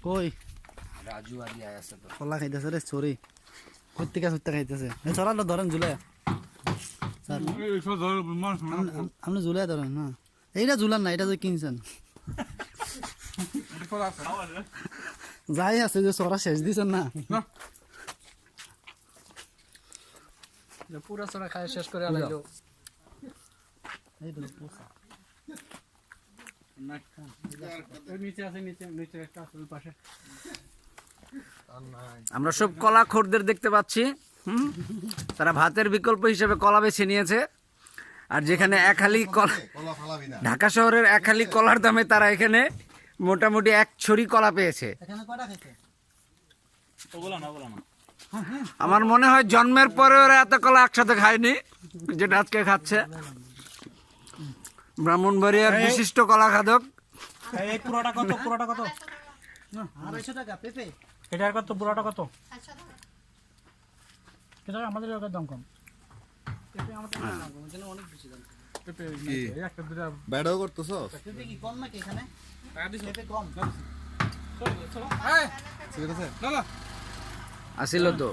কই রাজু আলী আয়াছে তো কলা খাইতেছে রে চোরি প্রত্যেকা সত্যি খাইতেছে চড়াটা ধরেন ঝুলে স্যার আপনি ঝুলে ধরেন না এইটা ঝুলান না এটা যে কিনছেন যাই আছে যে চড়া শেষ দিছেন না পুরা চড়া খায় শেষ করে আলাইলো আমরা সব কলা খোরদের দেখতে পাচ্ছি তারা ভাতের বিকল্প হিসেবে কলা বেছে নিয়েছে আর যেখানে এক হালি ঢাকা শহরের এক হালি কলার দামে তারা এখানে মোটামুটি এক ছড়ি কলা পেয়েছে আমার মনে হয় জন্মের পরে ওরা এত কলা একসাথে খায়নি যেটা আজকে খাচ্ছে ব্রাহ্মণবাড়িয়ার বিশিষ্ট কলা খাদক এই পুরোটা কত 250 টাকা পেঁপে এটার কত পুরোটা কত এটা আমাদের এলাকার দাম কম ব্যাডও করতেছো পেঁপে কি কম নাকি এখানে পেঁপে কম আসিল তো